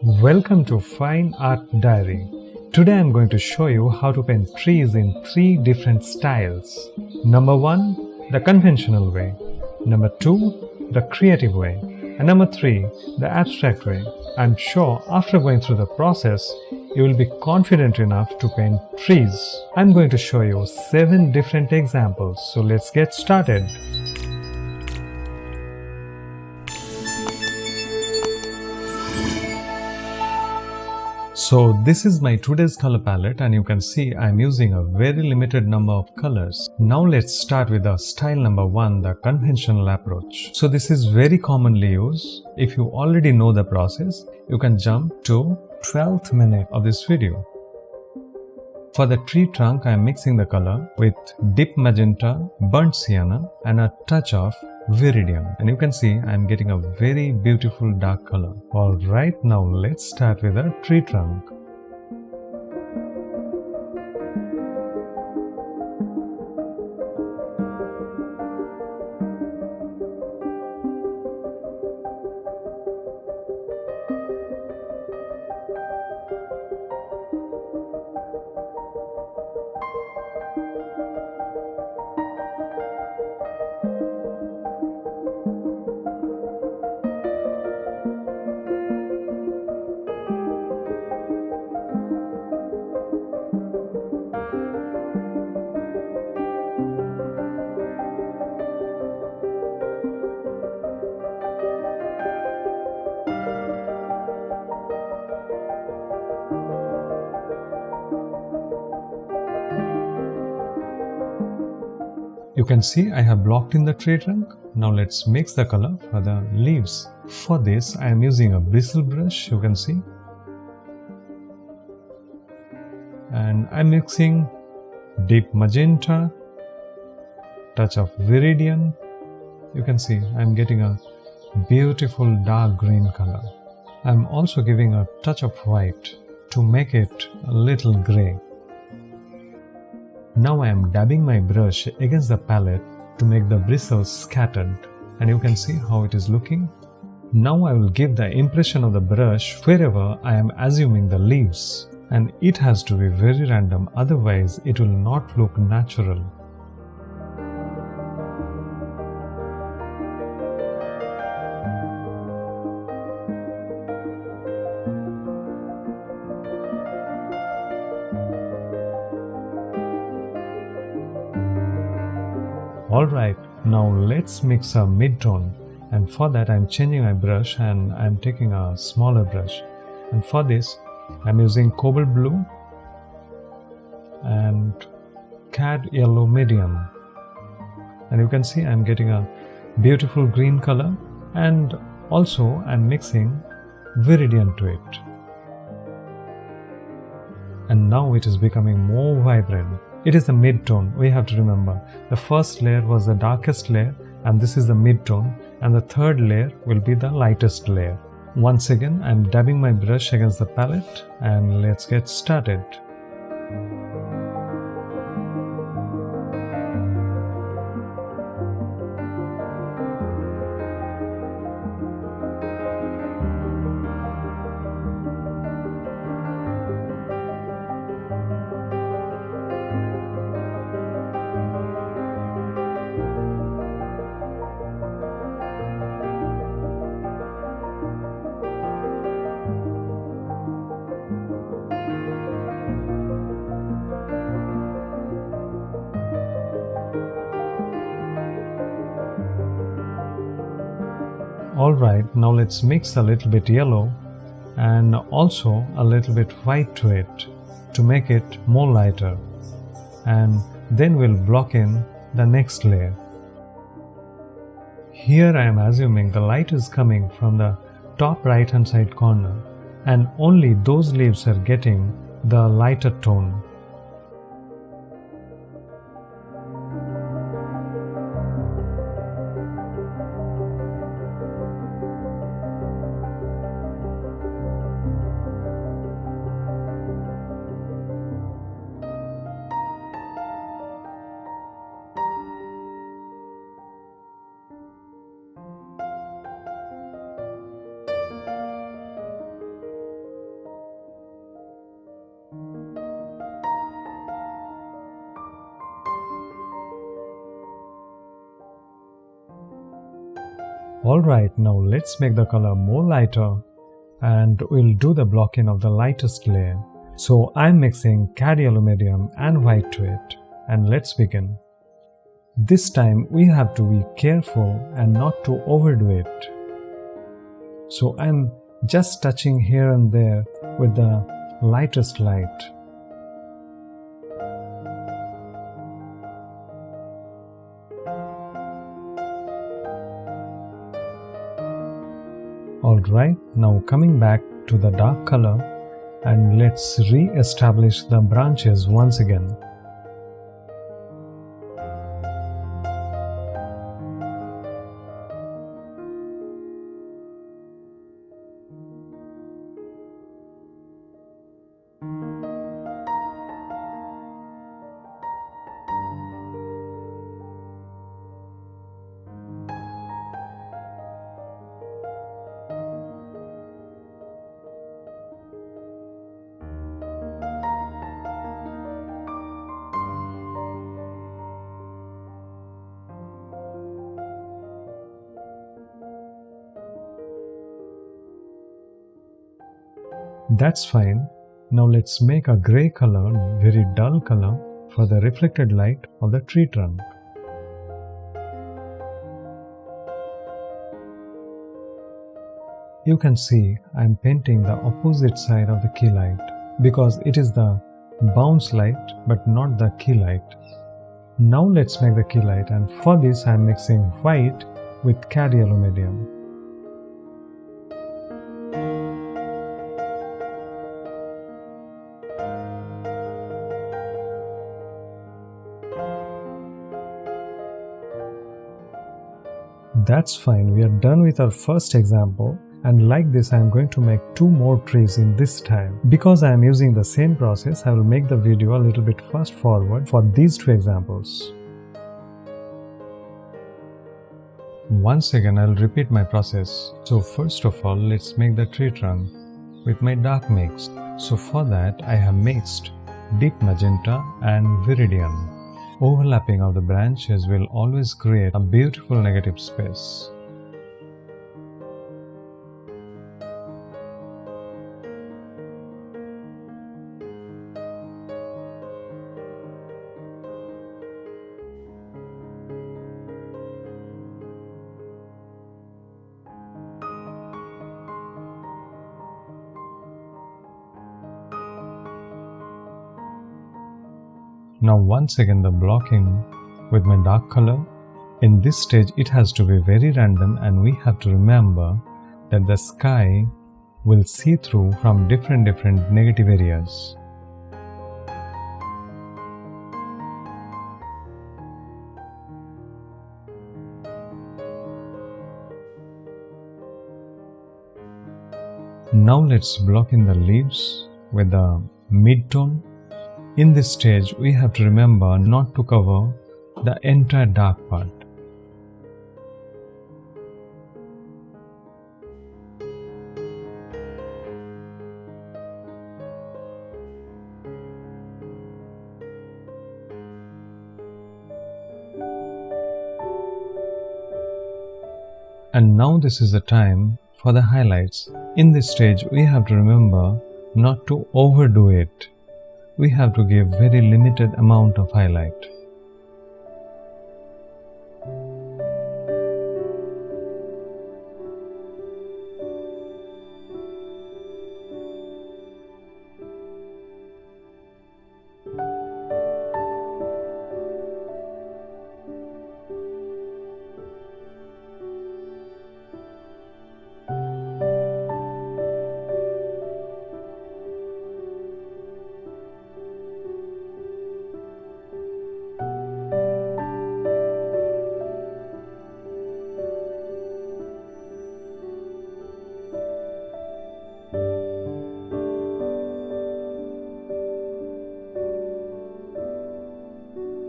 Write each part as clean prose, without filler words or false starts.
Welcome to Fine Art Diary. Today I'm going to show you how to paint trees in 3 different styles. Number 1, the conventional way. Number 2, the creative way. And number 3, the abstract way. I'm sure after going through the process, you will be confident enough to paint trees. I'm going to show you 7 different examples, so let's get started. So this is my today's color palette, and you can see I'm using a very limited number of colors. Now let's start with the style number 1, the conventional approach. So this is very commonly used. If you already know the process, you can jump to 12th minute of this video. For the tree trunk, I am mixing the color with deep magenta, burnt sienna and a touch of viridian, and you can see I am getting a very beautiful dark color. Alright, now let's start with a tree trunk. You can see I have blocked in the tree trunk. Now let's mix the color for the leaves. For this I am using a bristle brush, you can see. And I'm mixing deep magenta, touch of viridian. You can see I'm getting a beautiful dark green color. I'm also giving a touch of white to make it a little grey. Now I am dabbing my brush against the palette to make the bristles scattered, and you can see how it is looking. Now I will give the impression of the brush wherever I am assuming the leaves, and it has to be very random, otherwise it will not look natural. Alright, now let's mix a mid-tone, and for that I'm changing my brush and I'm taking a smaller brush, and for this I'm using cobalt blue and cad yellow medium, and you can see I'm getting a beautiful green color, and also I'm mixing viridian to it, and now it is becoming more vibrant. It is the mid-tone, we have to remember. The first layer was the darkest layer, and this is the mid-tone, and the third layer will be the lightest layer. Once again, I am dabbing my brush against the palette, and let's get started. Alright, now let's mix a little bit yellow and also a little bit white to it to make it more lighter, and then we'll block in the next layer. Here I am assuming the light is coming from the top right hand side corner, and only those leaves are getting the lighter tone. Alright, now let's make the color more lighter and we'll do the blocking of the lightest layer. So I'm mixing caddy aluminium and white to it, and let's begin. This time we have to be careful and not to overdo it. So I'm just touching here and there with the lightest light. Alright, now coming back to the dark color, and let's re-establish the branches once again. That's fine. Now let's make a grey color, very dull color, for the reflected light of the tree trunk. You can see I'm painting the opposite side of the key light because it is the bounce light but not the key light. Now let's make the key light, and for this I'm mixing white with caddy aluminium. That's fine, we are done with our first example, and like this I am going to make 2 more trees in this style. Because I am using the same process, I will make the video a little bit fast forward for these 2 examples. Once again I will repeat my process. So first of all, let's make the tree trunk with my dark mix. So for that I have mixed deep magenta and viridian. Overlapping of the branches will always create a beautiful negative space. Now once again the blocking with my dark color. In this stage it has to be very random, and we have to remember that the sky will see through from different negative areas. Now let's block in the leaves with the mid-tone. In this stage, we have to remember not to cover the entire dark part. And now this is the time for the highlights. In this stage, we have to remember not to overdo it. We have to give very limited amount of highlight.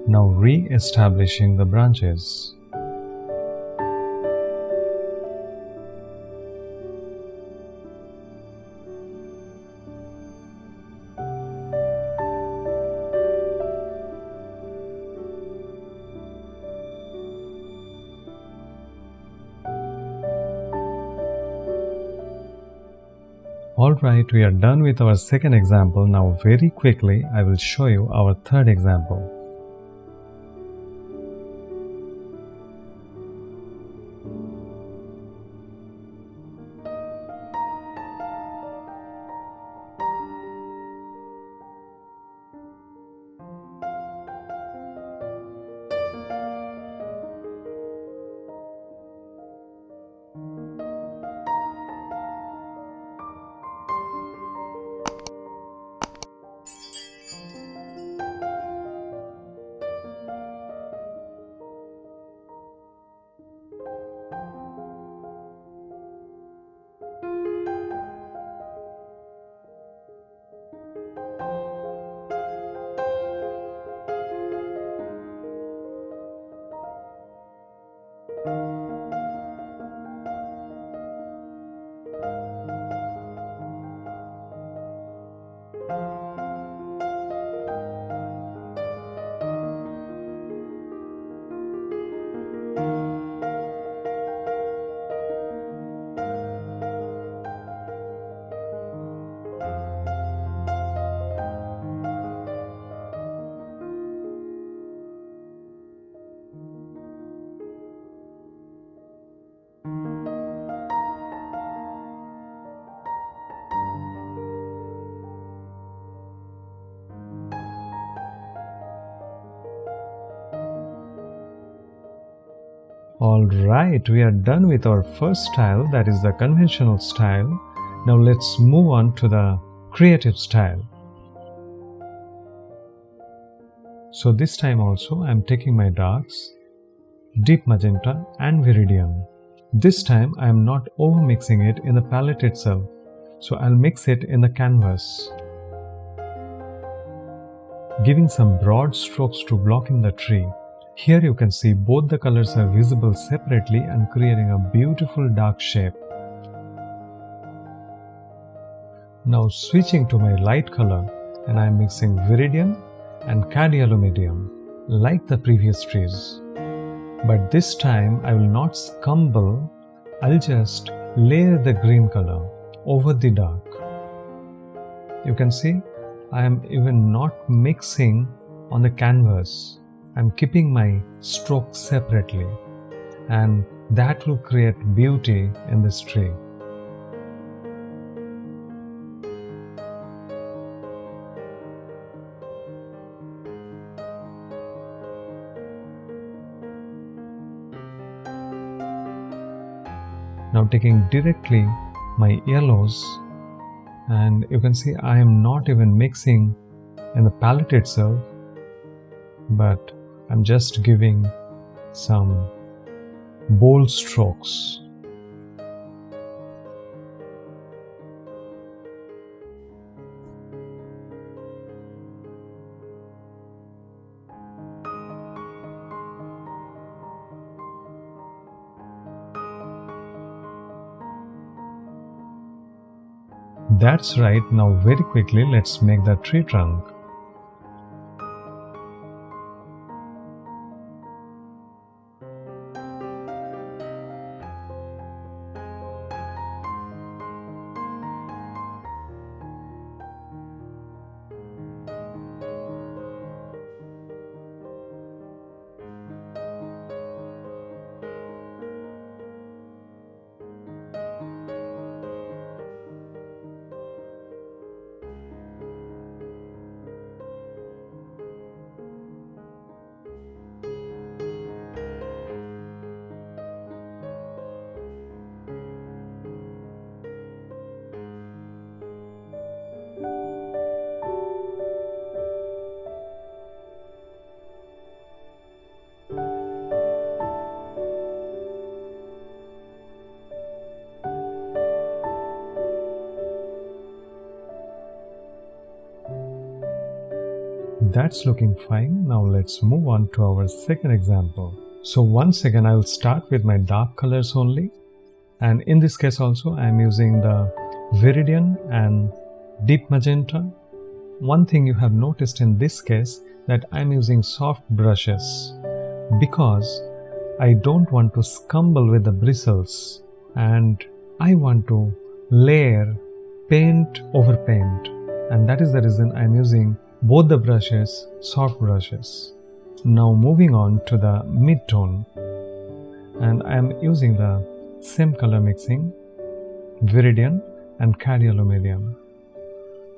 Now re-establishing the branches. Alright, we are done with our second example. Now very quickly I will show you our third example. Alright, we are done with our first style, that is the conventional style. Now let's move on to the creative style. So this time also I am taking my darks, deep magenta and viridian. This time I am not over mixing it in the palette itself, so I'll mix it in the canvas, giving some broad strokes to block in the tree. Here you can see both the colors are visible separately and creating a beautiful dark shape. Now switching to my light color, and I am mixing viridian and cad yellow medium like the previous trees. But this time I will not scumble, I'll just layer the green color over the dark. You can see I am even not mixing on the canvas. I'm keeping my strokes separately, and that will create beauty in this tree. Now taking directly my yellows, and you can see I am not even mixing in the palette itself, but I'm just giving some bold strokes. That's right, now very quickly let's make the tree trunk. That's looking fine. Now let's move on to our second example. So once again I will start with my dark colors only, and in this case also I am using the viridian and deep magenta. One thing you have noticed in this case that I am using soft brushes because I don't want to scumble with the bristles and I want to layer paint over paint, and that is the reason I am using both the brushes, soft brushes. Now moving on to the mid-tone, and I am using the same color mixing, Viridian and Cadmium,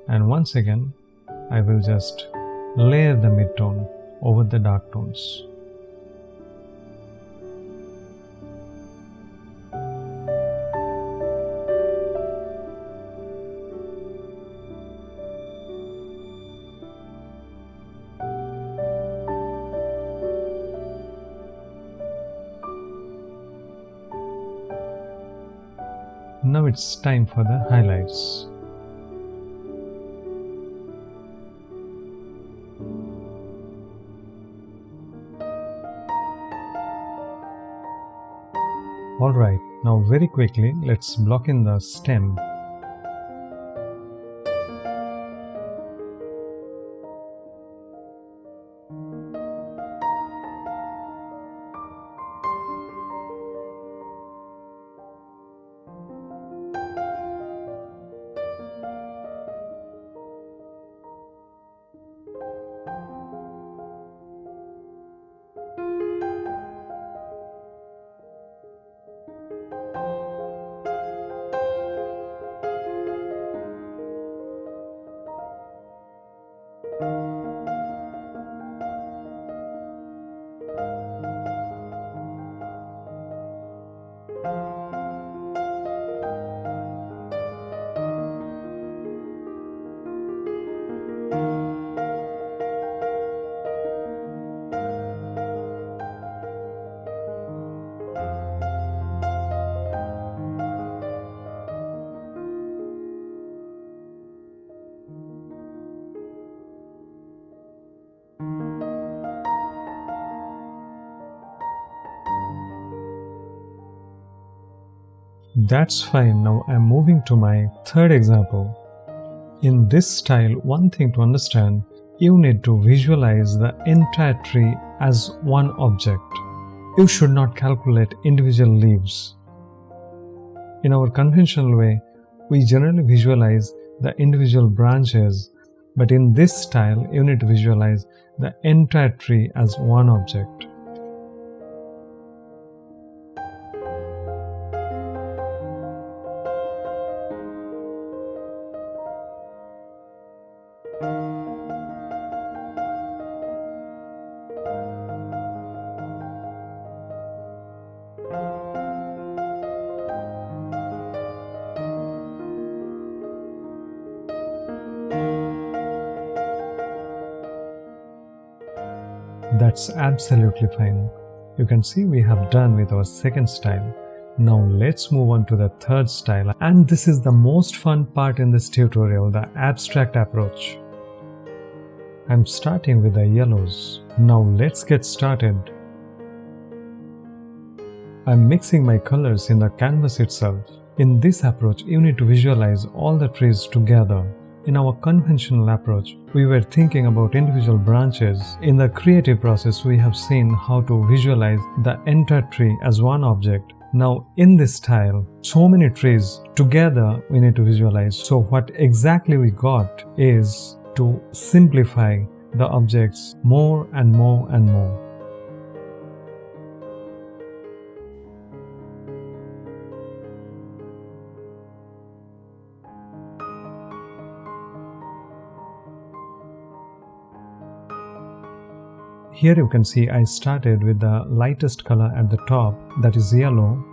and once again I will just layer the mid-tone over the dark tones. Now it's time for the highlights. Alright, now very quickly let's block in the stem. That's fine. Now I'm moving to my third example. In this style, one thing to understand, you need to visualize the entire tree as one object. You should not calculate individual leaves. In our conventional way, we generally visualize the individual branches, but in this style, you need to visualize the entire tree as one object. That's absolutely fine. You can see we have done with our second style. Now let's move on to the third style, and this is the most fun part in this tutorial, the abstract approach. I'm starting with the yellows. Now let's get started. I'm mixing my colors in the canvas itself. In this approach, you need to visualize all the trees together. In our conventional approach, we were thinking about individual branches. In the creative process, we have seen how to visualize the entire tree as one object. Now, in this style, so many trees together we need to visualize. So what exactly we got is to simplify the objects more and more and more. Here you can see I started with the lightest color at the top, that is yellow,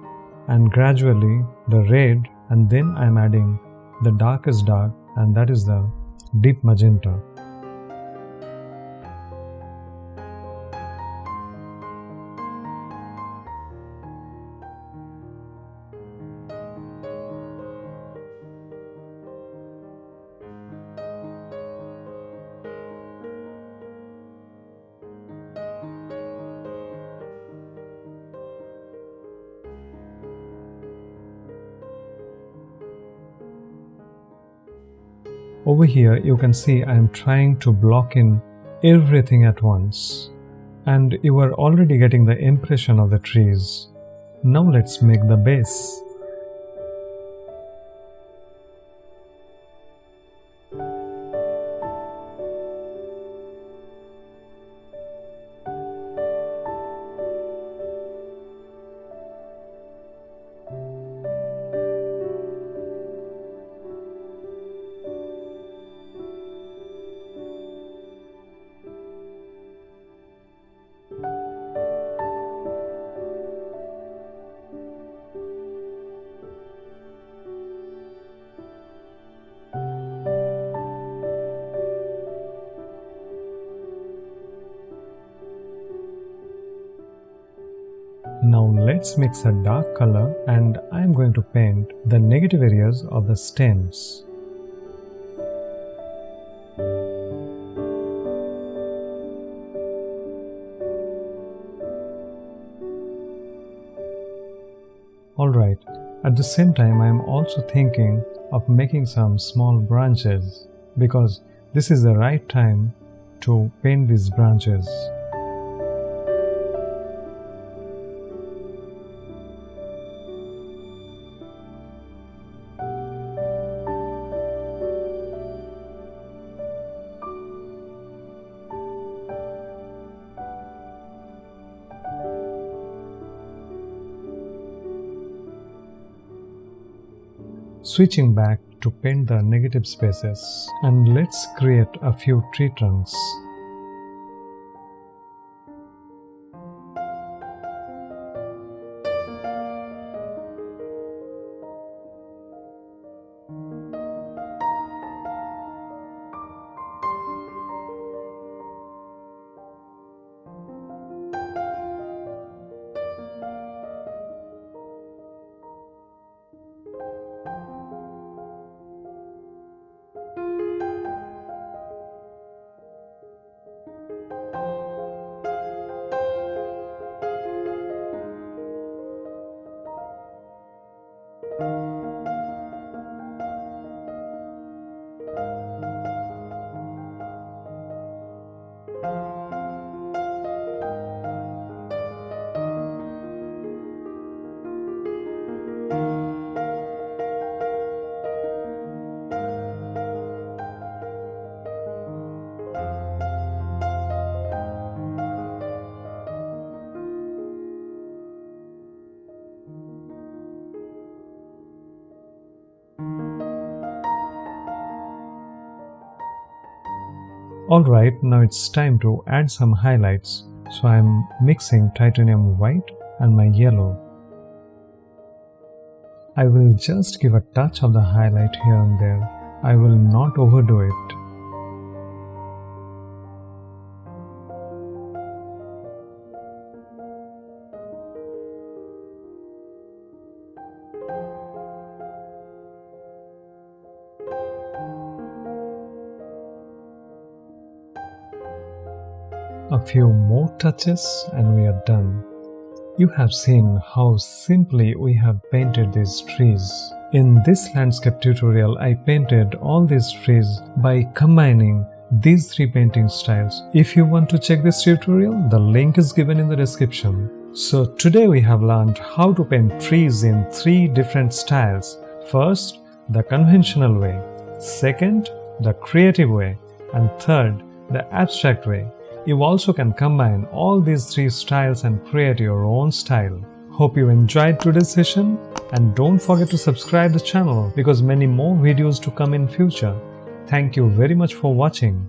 and gradually the red, and then I am adding the darkest dark, and that is the deep magenta. Over here you can see I am trying to block in everything at once, and you are already getting the impression of the trees. Now let's make the base. let's mix a dark color and I am going to paint the negative areas of the stems. Alright, at the same time I am also thinking of making some small branches because this is the right time to paint these branches. Switching back to paint the negative spaces, and let's create a few tree trunks. Alright, now it's time to add some highlights, so I'm mixing titanium white and my yellow. I will just give a touch of the highlight here and there. I will not overdo it. A few more touches and we are done. You have seen how simply we have painted these trees. In this landscape tutorial, I painted all these trees by combining these three painting styles. If you want to check this tutorial, the link is given in the description. So today we have learned how to paint trees in three different styles. First, the conventional way. Second, the creative way. And third, the abstract way. You also can combine all these three styles and create your own style. Hope you enjoyed today's session and don't forget to subscribe the channel because many more videos to come in future. Thank you very much for watching.